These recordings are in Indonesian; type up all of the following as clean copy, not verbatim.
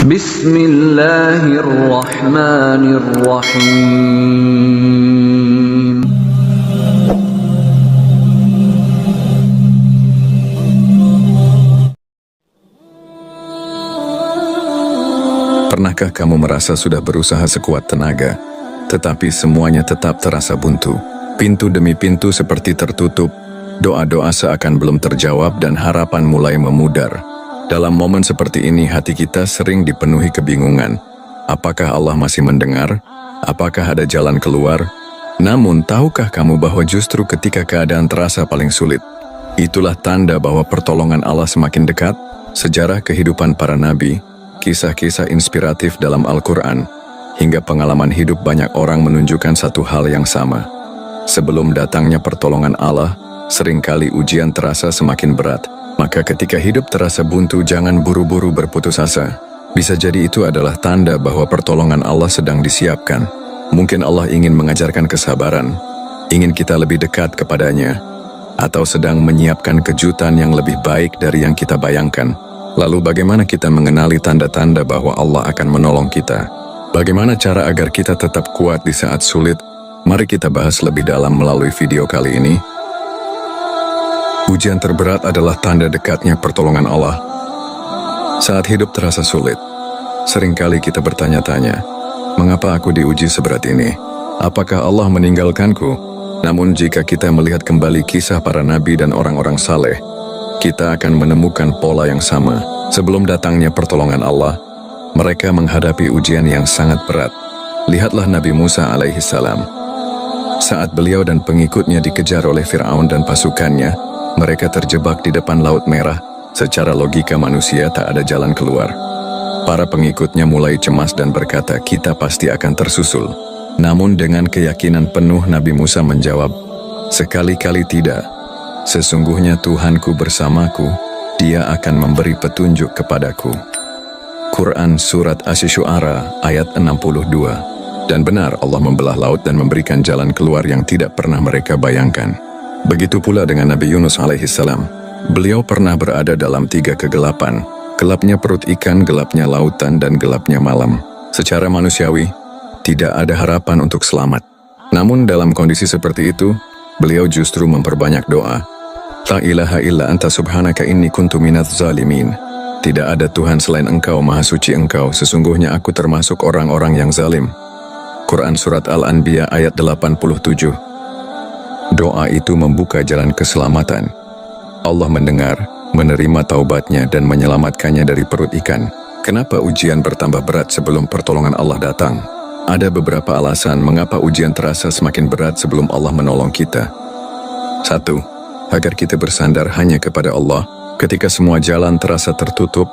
Bismillahirrahmanirrahim. Pernahkah kamu merasa sudah berusaha sekuat tenaga, tetapi semuanya tetap terasa buntu? Pintu demi pintu seperti tertutup, doa-doa seakan belum terjawab dan harapan mulai memudar. Dalam momen seperti ini hati kita sering dipenuhi kebingungan. Apakah Allah masih mendengar? Apakah ada jalan keluar? Namun tahukah kamu bahwa justru ketika keadaan terasa paling sulit, itulah tanda bahwa pertolongan Allah semakin dekat? Sejarah kehidupan para nabi, kisah-kisah inspiratif dalam Al-Quran, hingga pengalaman hidup banyak orang menunjukkan satu hal yang sama. Sebelum datangnya pertolongan Allah, seringkali ujian terasa semakin berat. Maka ketika hidup terasa buntu, jangan buru-buru berputus asa. Bisa jadi itu adalah tanda bahwa pertolongan Allah sedang disiapkan. Mungkin Allah ingin mengajarkan kesabaran, ingin kita lebih dekat kepadanya, atau sedang menyiapkan kejutan yang lebih baik dari yang kita bayangkan. Lalu bagaimana kita mengenali tanda-tanda bahwa Allah akan menolong kita? Bagaimana cara agar kita tetap kuat di saat sulit? Mari kita bahas lebih dalam melalui video kali ini. Ujian terberat adalah tanda dekatnya pertolongan Allah. Saat hidup terasa sulit, seringkali kita bertanya-tanya, mengapa aku diuji seberat ini? Apakah Allah meninggalkanku? Namun jika kita melihat kembali kisah para nabi dan orang-orang saleh, kita akan menemukan pola yang sama. Sebelum datangnya pertolongan Allah, mereka menghadapi ujian yang sangat berat. Lihatlah Nabi Musa alaihissalam. Saat beliau dan pengikutnya dikejar oleh Fir'aun dan pasukannya, mereka terjebak di depan Laut Merah. Secara logika manusia tak ada jalan keluar. Para pengikutnya mulai cemas dan berkata, kita pasti akan tersusul. Namun dengan keyakinan penuh Nabi Musa menjawab, sekali-kali tidak. Sesungguhnya Tuhanku bersamaku, Dia akan memberi petunjuk kepadaku. Quran Surat Asy-Syu'ara ayat 62. Dan benar Allah membelah laut dan memberikan jalan keluar yang tidak pernah mereka bayangkan. Begitu pula dengan Nabi Yunus alaihissalam. Beliau pernah berada dalam 3 kegelapan. Gelapnya perut ikan, gelapnya lautan, dan gelapnya malam. Secara manusiawi, tidak ada harapan untuk selamat. Namun dalam kondisi seperti itu, beliau justru memperbanyak doa. La ilaha illa anta subhanaka inni kuntu minadz zalimin. Tidak ada Tuhan selain Engkau, Maha Suci Engkau, sesungguhnya aku termasuk orang-orang yang zalim. Quran Surat Al-Anbiya ayat 87. Doa itu membuka jalan keselamatan. Allah mendengar, menerima taubatnya dan menyelamatkannya dari perut ikan. Kenapa ujian bertambah berat sebelum pertolongan Allah datang? Ada beberapa alasan mengapa ujian terasa semakin berat sebelum Allah menolong kita. 1. Agar kita bersandar hanya kepada Allah. Ketika semua jalan terasa tertutup,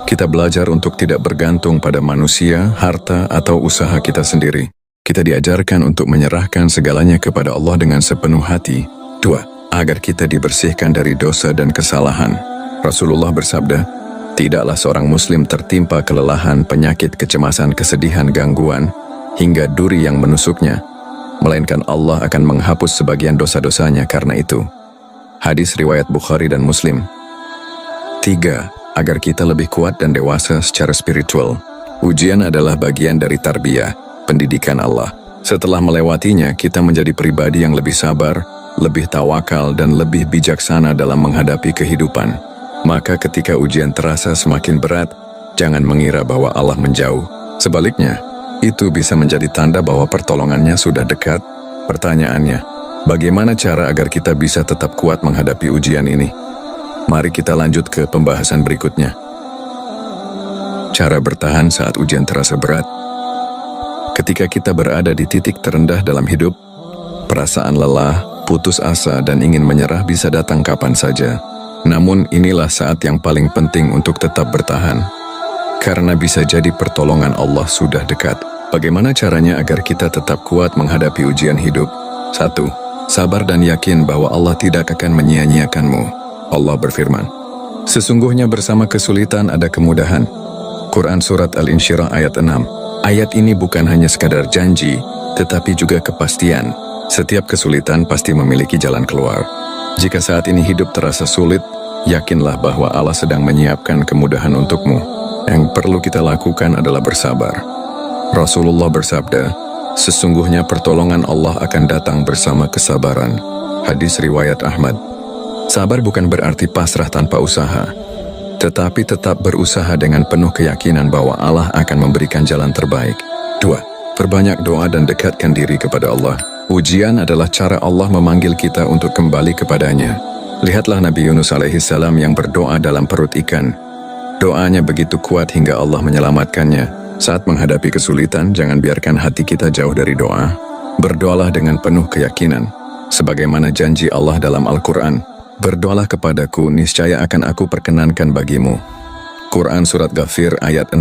kita belajar untuk tidak bergantung pada manusia, harta, atau usaha kita sendiri. Kita diajarkan untuk menyerahkan segalanya kepada Allah dengan sepenuh hati. 2. Agar kita dibersihkan dari dosa dan kesalahan. Rasulullah bersabda, tidaklah seorang muslim tertimpa kelelahan, penyakit, kecemasan, kesedihan, gangguan, hingga duri yang menusuknya, melainkan Allah akan menghapus sebagian dosa-dosanya karena itu. Hadis riwayat Bukhari dan Muslim. 3. Agar kita lebih kuat dan dewasa secara spiritual. Ujian adalah bagian dari tarbiyah, pendidikan Allah. Setelah melewatinya, kita menjadi pribadi yang lebih sabar, lebih tawakal, dan lebih bijaksana dalam menghadapi kehidupan. Maka ketika ujian terasa semakin berat, jangan mengira bahwa Allah menjauh. Sebaliknya, itu bisa menjadi tanda bahwa pertolongannya sudah dekat. Pertanyaannya, bagaimana cara agar kita bisa tetap kuat menghadapi ujian ini? Mari kita lanjut ke pembahasan berikutnya. Cara bertahan saat ujian terasa berat. Ketika kita berada di titik terendah dalam hidup, perasaan lelah, putus asa, dan ingin menyerah bisa datang kapan saja. Namun inilah saat yang paling penting untuk tetap bertahan. Karena bisa jadi pertolongan Allah sudah dekat. Bagaimana caranya agar kita tetap kuat menghadapi ujian hidup? 1. Sabar dan yakin bahwa Allah tidak akan menyia-nyiakanmu. Allah berfirman, sesungguhnya bersama kesulitan ada kemudahan. Quran Surat Al-Insyirah ayat 6. Ayat ini bukan hanya sekadar janji, tetapi juga kepastian. Setiap kesulitan pasti memiliki jalan keluar. Jika saat ini hidup terasa sulit, yakinlah bahwa Allah sedang menyiapkan kemudahan untukmu. Yang perlu kita lakukan adalah bersabar. Rasulullah bersabda, sesungguhnya pertolongan Allah akan datang bersama kesabaran. Hadis riwayat Ahmad. Sabar bukan berarti pasrah tanpa usaha, tetapi tetap berusaha dengan penuh keyakinan bahwa Allah akan memberikan jalan terbaik. 2. Perbanyak doa dan dekatkan diri kepada Allah. Ujian adalah cara Allah memanggil kita untuk kembali kepadanya. Lihatlah Nabi Yunus alaihissalam yang berdoa dalam perut ikan. Doanya begitu kuat hingga Allah menyelamatkannya. Saat menghadapi kesulitan, jangan biarkan hati kita jauh dari doa. Berdoalah dengan penuh keyakinan. Sebagaimana janji Allah dalam Al-Quran, berdoalah kepadaku, niscaya akan aku perkenankan bagimu. Quran Surat Ghafir ayat 60.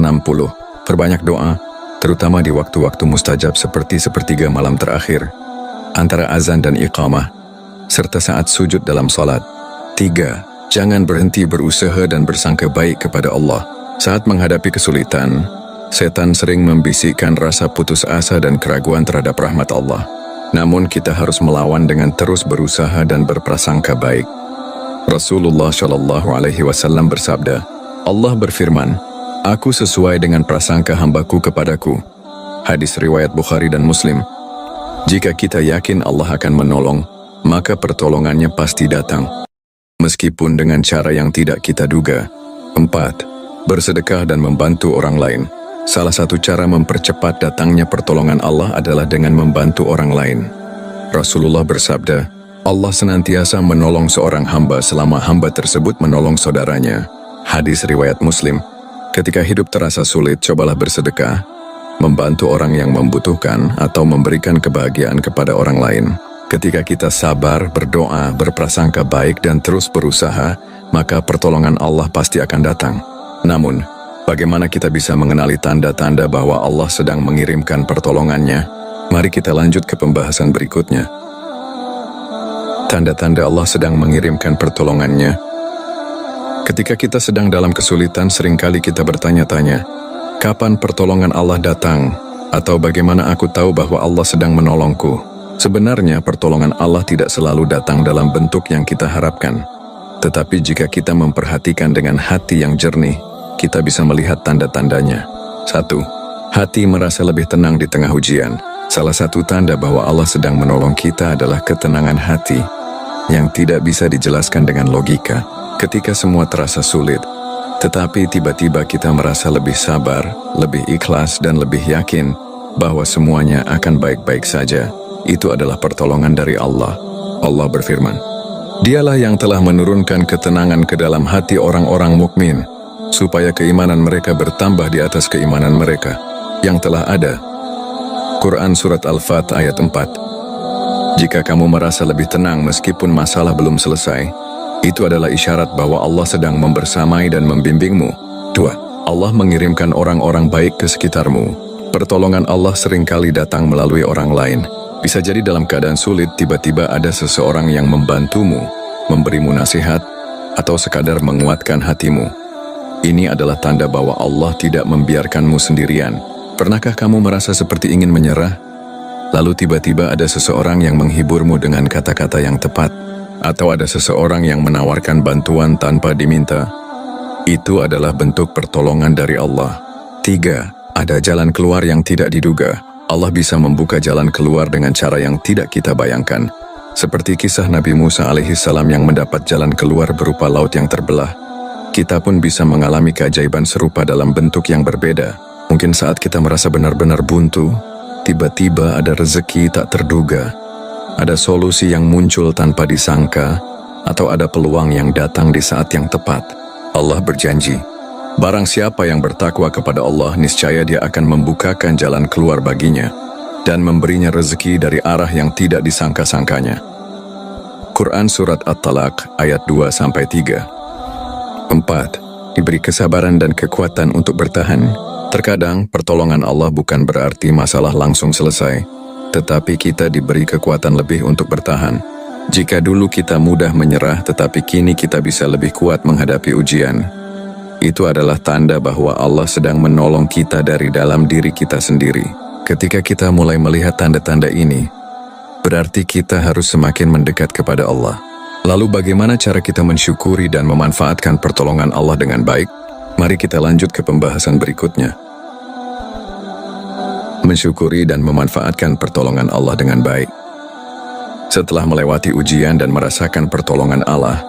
Perbanyak doa, terutama di waktu-waktu mustajab seperti sepertiga malam terakhir, antara azan dan iqamah, serta saat sujud dalam salat. 3. Jangan berhenti berusaha dan bersangka baik kepada Allah. Saat menghadapi kesulitan, setan sering membisikkan rasa putus asa dan keraguan terhadap rahmat Allah. Namun kita harus melawan dengan terus berusaha dan berprasangka baik. Rasulullah Shallallahu Alaihi Wasallam bersabda, Allah berfirman, Aku sesuai dengan prasangka hambaku kepadaku. Hadis riwayat Bukhari dan Muslim. Jika kita yakin Allah akan menolong, maka pertolongannya pasti datang, meskipun dengan cara yang tidak kita duga. 4. Bersedekah dan membantu orang lain. Salah satu cara mempercepat datangnya pertolongan Allah adalah dengan membantu orang lain. Rasulullah bersabda, Allah senantiasa menolong seorang hamba selama hamba tersebut menolong saudaranya. Hadis riwayat Muslim. Ketika hidup terasa sulit, cobalah bersedekah, membantu orang yang membutuhkan, atau memberikan kebahagiaan kepada orang lain. Ketika kita sabar, berdoa, berprasangka baik, dan terus berusaha, maka pertolongan Allah pasti akan datang. Namun, bagaimana kita bisa mengenali tanda-tanda bahwa Allah sedang mengirimkan pertolongannya? Mari kita lanjut ke pembahasan berikutnya. Tanda-tanda Allah sedang mengirimkan pertolongannya. Ketika kita sedang dalam kesulitan, seringkali kita bertanya-tanya, kapan pertolongan Allah datang? Atau bagaimana aku tahu bahwa Allah sedang menolongku? Sebenarnya pertolongan Allah tidak selalu datang dalam bentuk yang kita harapkan. Tetapi jika kita memperhatikan dengan hati yang jernih, kita bisa melihat tanda-tandanya. 1. Hati merasa lebih tenang di tengah ujian. Salah satu tanda bahwa Allah sedang menolong kita adalah ketenangan hati yang tidak bisa dijelaskan dengan logika. Ketika semua terasa sulit, tetapi tiba-tiba kita merasa lebih sabar, lebih ikhlas, dan lebih yakin bahwa semuanya akan baik-baik saja. Itu adalah pertolongan dari Allah. Allah berfirman, Dialah yang telah menurunkan ketenangan ke dalam hati orang-orang mukmin, supaya keimanan mereka bertambah di atas keimanan mereka yang telah ada. Quran Surat Al-Fat ayat 4. Jika kamu merasa lebih tenang meskipun masalah belum selesai, itu adalah isyarat bahwa Allah sedang membersamai dan membimbingmu. 2. Allah mengirimkan orang-orang baik ke sekitarmu. Pertolongan Allah seringkali datang melalui orang lain. Bisa jadi dalam keadaan sulit, tiba-tiba ada seseorang yang membantumu, memberimu nasihat, atau sekadar menguatkan hatimu. Ini adalah tanda bahwa Allah tidak membiarkanmu sendirian. Pernahkah kamu merasa seperti ingin menyerah? Lalu tiba-tiba ada seseorang yang menghiburmu dengan kata-kata yang tepat, atau ada seseorang yang menawarkan bantuan tanpa diminta. Itu adalah bentuk pertolongan dari Allah. 3. Ada jalan keluar yang tidak diduga. Allah bisa membuka jalan keluar dengan cara yang tidak kita bayangkan. Seperti kisah Nabi Musa alaihissalam yang mendapat jalan keluar berupa laut yang terbelah. Kita pun bisa mengalami keajaiban serupa dalam bentuk yang berbeda. Mungkin saat kita merasa benar-benar buntu, tiba-tiba ada rezeki tak terduga, ada solusi yang muncul tanpa disangka, atau ada peluang yang datang di saat yang tepat. Allah berjanji, barang siapa yang bertakwa kepada Allah, niscaya Dia akan membukakan jalan keluar baginya dan memberinya rezeki dari arah yang tidak disangka-sangkanya. Quran Surat At-Talaq ayat 2-3. 4. Diberi kesabaran dan kekuatan untuk bertahan. Terkadang pertolongan Allah bukan berarti masalah langsung selesai, tetapi kita diberi kekuatan lebih untuk bertahan. Jika dulu kita mudah menyerah, tetapi kini kita bisa lebih kuat menghadapi ujian, itu adalah tanda bahwa Allah sedang menolong kita dari dalam diri kita sendiri. Ketika kita mulai melihat tanda-tanda ini, berarti kita harus semakin mendekat kepada Allah. Lalu bagaimana cara kita mensyukuri dan memanfaatkan pertolongan Allah dengan baik? Mari kita lanjut ke pembahasan berikutnya. Mensyukuri dan memanfaatkan pertolongan Allah dengan baik. Setelah melewati ujian dan merasakan pertolongan Allah,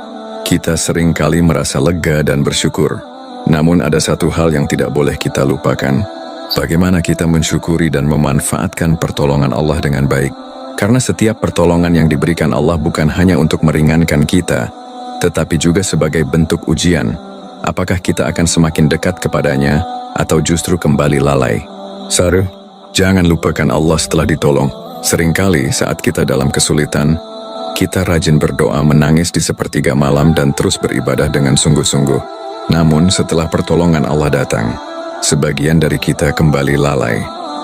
kita sering kali merasa lega dan bersyukur. Namun ada satu hal yang tidak boleh kita lupakan. Bagaimana kita mensyukuri dan memanfaatkan pertolongan Allah dengan baik. Karena setiap pertolongan yang diberikan Allah bukan hanya untuk meringankan kita, tetapi juga sebagai bentuk ujian. Apakah kita akan semakin dekat kepadanya, atau justru kembali lalai? Saru, jangan lupakan Allah setelah ditolong. Seringkali saat kita dalam kesulitan, kita rajin berdoa menangis di sepertiga malam dan terus beribadah dengan sungguh-sungguh. Namun setelah pertolongan Allah datang, sebagian dari kita kembali lalai.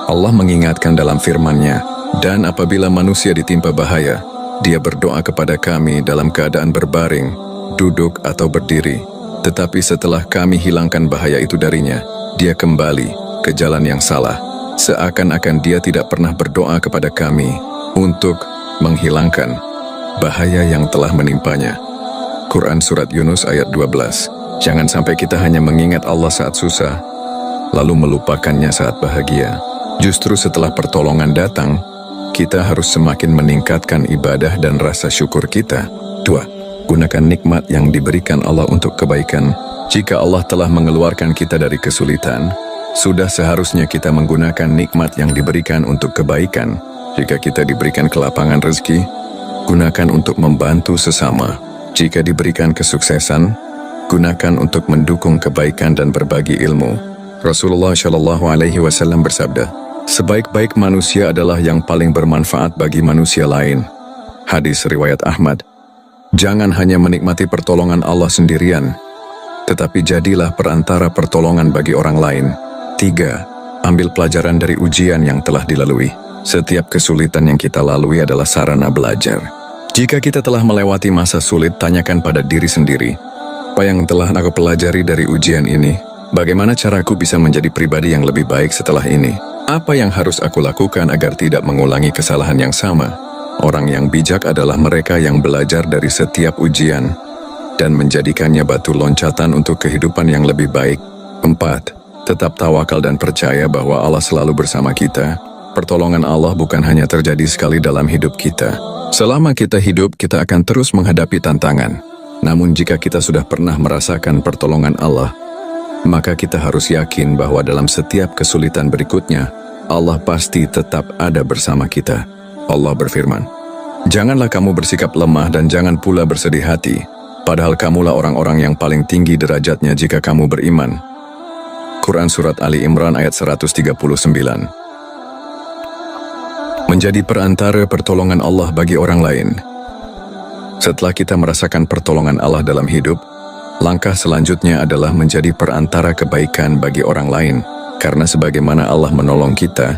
Allah mengingatkan dalam firman-Nya, dan apabila manusia ditimpa bahaya, dia berdoa kepada kami dalam keadaan berbaring, duduk atau berdiri. Tetapi setelah kami hilangkan bahaya itu darinya, dia kembali ke jalan yang salah. Seakan-akan dia tidak pernah berdoa kepada kami untuk menghilangkan bahaya yang telah menimpanya. Quran Surat Yunus ayat 12. Jangan sampai kita hanya mengingat Allah saat susah, lalu melupakannya saat bahagia. Justru setelah pertolongan datang, kita harus semakin meningkatkan ibadah dan rasa syukur kita. 2. Gunakan nikmat yang diberikan Allah untuk kebaikan. Jika Allah telah mengeluarkan kita dari kesulitan, sudah seharusnya kita menggunakan nikmat yang diberikan untuk kebaikan. Jika kita diberikan kelapangan rezeki, gunakan untuk membantu sesama. Jika diberikan kesuksesan, gunakan untuk mendukung kebaikan dan berbagi ilmu. Rasulullah Shallallahu Alaihi Wasallam bersabda, sebaik-baik manusia adalah yang paling bermanfaat bagi manusia lain. Hadis riwayat Ahmad. Jangan hanya menikmati pertolongan Allah sendirian, tetapi jadilah perantara pertolongan bagi orang lain. 3. Ambil pelajaran dari ujian yang telah dilalui. Setiap kesulitan yang kita lalui adalah sarana belajar. Jika kita telah melewati masa sulit, tanyakan pada diri sendiri, apa yang telah aku pelajari dari ujian ini? Bagaimana caraku bisa menjadi pribadi yang lebih baik setelah ini? Apa yang harus aku lakukan agar tidak mengulangi kesalahan yang sama? Orang yang bijak adalah mereka yang belajar dari setiap ujian dan menjadikannya batu loncatan untuk kehidupan yang lebih baik. 4. Tetap tawakal dan percaya bahwa Allah selalu bersama kita. Pertolongan Allah bukan hanya terjadi sekali dalam hidup kita. Selama kita hidup, kita akan terus menghadapi tantangan. Namun jika kita sudah pernah merasakan pertolongan Allah, maka kita harus yakin bahwa dalam setiap kesulitan berikutnya, Allah pasti tetap ada bersama kita. Allah berfirman, janganlah kamu bersikap lemah dan jangan pula bersedih hati, padahal kamulah orang-orang yang paling tinggi derajatnya jika kamu beriman. Quran Surat Ali Imran ayat 139. Menjadi perantara pertolongan Allah bagi orang lain. Setelah kita merasakan pertolongan Allah dalam hidup, langkah selanjutnya adalah menjadi perantara kebaikan bagi orang lain, karena sebagaimana Allah menolong kita,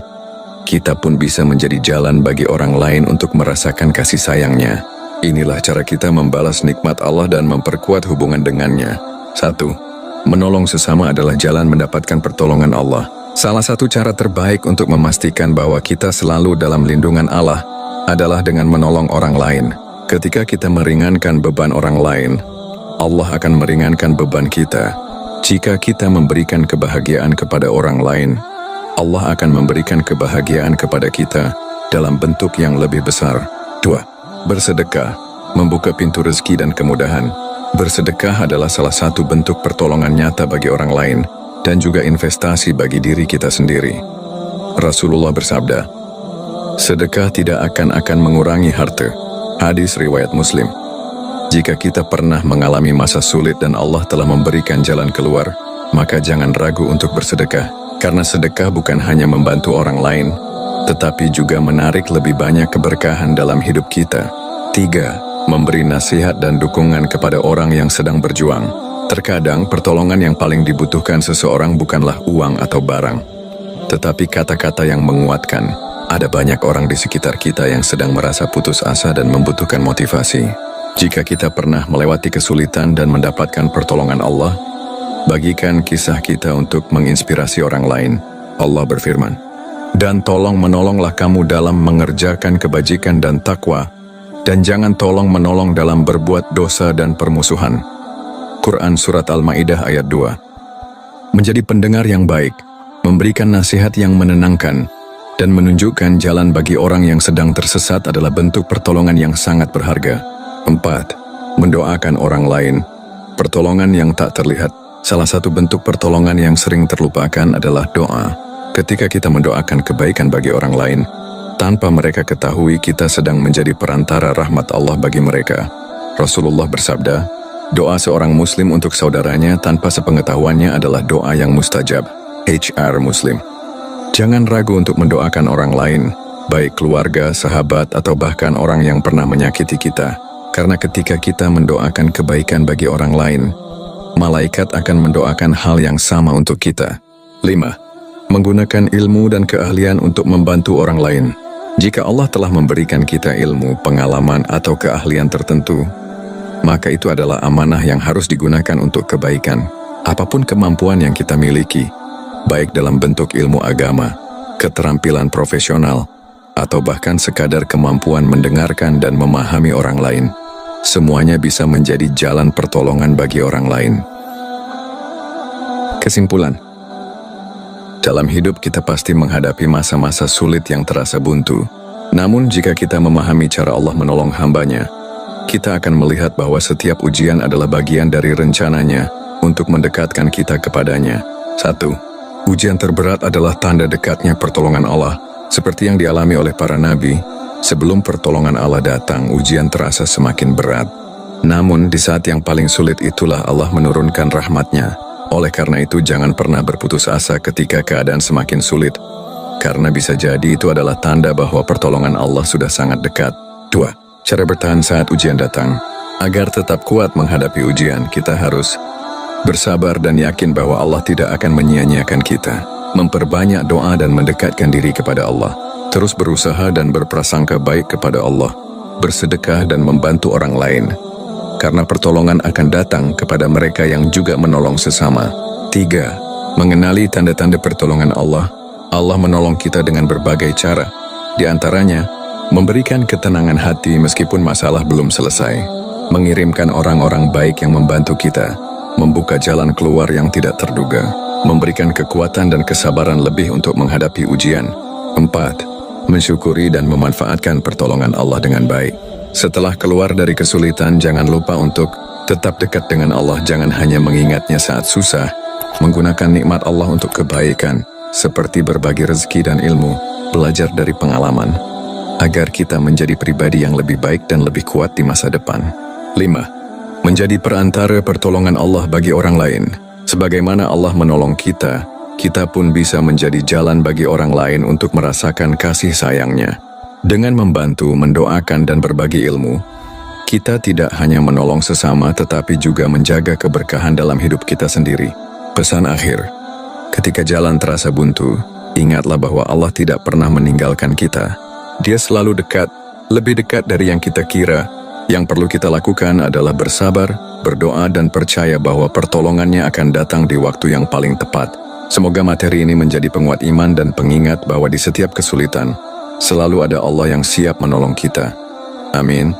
kita pun bisa menjadi jalan bagi orang lain untuk merasakan kasih sayangnya. Inilah cara kita membalas nikmat Allah dan memperkuat hubungan dengannya. 1. Menolong sesama adalah jalan mendapatkan pertolongan Allah. Salah satu cara terbaik untuk memastikan bahwa kita selalu dalam lindungan Allah adalah dengan menolong orang lain. Ketika kita meringankan beban orang lain, Allah akan meringankan beban kita. Jika kita memberikan kebahagiaan kepada orang lain, Allah akan memberikan kebahagiaan kepada kita dalam bentuk yang lebih besar. 2. Bersedekah, membuka pintu rezeki dan kemudahan. Bersedekah adalah salah satu bentuk pertolongan nyata bagi orang lain dan juga investasi bagi diri kita sendiri. Rasulullah bersabda, sedekah tidak akan mengurangi harta. Hadis riwayat Muslim. Jika kita pernah mengalami masa sulit dan Allah telah memberikan jalan keluar, maka jangan ragu untuk bersedekah. Karena sedekah bukan hanya membantu orang lain, tetapi juga menarik lebih banyak keberkahan dalam hidup kita. 3. Memberi nasihat dan dukungan kepada orang yang sedang berjuang. Terkadang pertolongan yang paling dibutuhkan seseorang bukanlah uang atau barang, tetapi kata-kata yang menguatkan. Ada banyak orang di sekitar kita yang sedang merasa putus asa dan membutuhkan motivasi. Jika kita pernah melewati kesulitan dan mendapatkan pertolongan Allah, bagikan kisah kita untuk menginspirasi orang lain. Allah berfirman, dan tolong menolonglah kamu dalam mengerjakan kebajikan dan takwa, dan jangan tolong menolong dalam berbuat dosa dan permusuhan. Quran Surat Al-Ma'idah ayat 2. menjadi pendengar yang baik, memberikan nasihat yang menenangkan, dan menunjukkan jalan bagi orang yang sedang tersesat adalah bentuk pertolongan yang sangat berharga. 4. Mendoakan orang lain. Pertolongan yang tak terlihat. Salah satu bentuk pertolongan yang sering terlupakan adalah doa. Ketika kita mendoakan kebaikan bagi orang lain, tanpa mereka ketahui kita sedang menjadi perantara rahmat Allah bagi mereka. Rasulullah bersabda, doa seorang muslim untuk saudaranya tanpa sepengetahuannya adalah doa yang mustajab. HR Muslim. Jangan ragu untuk mendoakan orang lain, baik keluarga, sahabat, atau bahkan orang yang pernah menyakiti kita. Karena ketika kita mendoakan kebaikan bagi orang lain, malaikat akan mendoakan hal yang sama untuk kita. 5. Menggunakan ilmu dan keahlian untuk membantu orang lain. Jika Allah telah memberikan kita ilmu, pengalaman, atau keahlian tertentu, maka itu adalah amanah yang harus digunakan untuk kebaikan. Apapun kemampuan yang kita miliki, baik dalam bentuk ilmu agama, keterampilan profesional, atau bahkan sekadar kemampuan mendengarkan dan memahami orang lain, semuanya bisa menjadi jalan pertolongan bagi orang lain. Kesimpulan, dalam hidup kita pasti menghadapi masa-masa sulit yang terasa buntu. Namun jika kita memahami cara Allah menolong hambanya, kita akan melihat bahwa setiap ujian adalah bagian dari rencananya untuk mendekatkan kita kepadanya. 1. Ujian terberat adalah tanda dekatnya pertolongan Allah. Seperti yang dialami oleh para nabi, sebelum pertolongan Allah datang, ujian terasa semakin berat. Namun di saat yang paling sulit itulah Allah menurunkan rahmatnya. Oleh karena itu jangan pernah berputus asa ketika keadaan semakin sulit, karena bisa jadi itu adalah tanda bahwa pertolongan Allah sudah sangat dekat. 2. Cara bertahan saat ujian datang. Agar tetap kuat menghadapi ujian, kita harus bersabar dan yakin bahwa Allah tidak akan menyia-nyiakan kita. Memperbanyak doa dan mendekatkan diri kepada Allah. Terus berusaha dan berprasangka baik kepada Allah. Bersedekah dan membantu orang lain. Karena pertolongan akan datang kepada mereka yang juga menolong sesama. 3. Mengenali tanda-tanda pertolongan Allah. Allah menolong kita dengan berbagai cara. Di antaranya, memberikan ketenangan hati meskipun masalah belum selesai. Mengirimkan orang-orang baik yang membantu kita. Membuka jalan keluar yang tidak terduga, memberikan kekuatan dan kesabaran lebih untuk menghadapi ujian. 4. Mensyukuri dan memanfaatkan pertolongan Allah dengan baik. Setelah keluar dari kesulitan, jangan lupa untuk tetap dekat dengan Allah. Jangan hanya mengingatnya saat susah, menggunakan nikmat Allah untuk kebaikan, seperti berbagi rezeki dan ilmu, belajar dari pengalaman, agar kita menjadi pribadi yang lebih baik dan lebih kuat di masa depan. 5. Menjadi perantara pertolongan Allah bagi orang lain. Sebagaimana Allah menolong kita, kita pun bisa menjadi jalan bagi orang lain untuk merasakan kasih sayangnya. Dengan membantu, mendoakan, dan berbagi ilmu, kita tidak hanya menolong sesama tetapi juga menjaga keberkahan dalam hidup kita sendiri. Pesan akhir, ketika jalan terasa buntu, ingatlah bahwa Allah tidak pernah meninggalkan kita. Dia selalu dekat, lebih dekat dari yang kita kira. Yang perlu kita lakukan adalah bersabar, berdoa, dan percaya bahwa pertolongannya akan datang di waktu yang paling tepat. Semoga materi ini menjadi penguat iman dan pengingat bahwa di setiap kesulitan, selalu ada Allah yang siap menolong kita. Amin.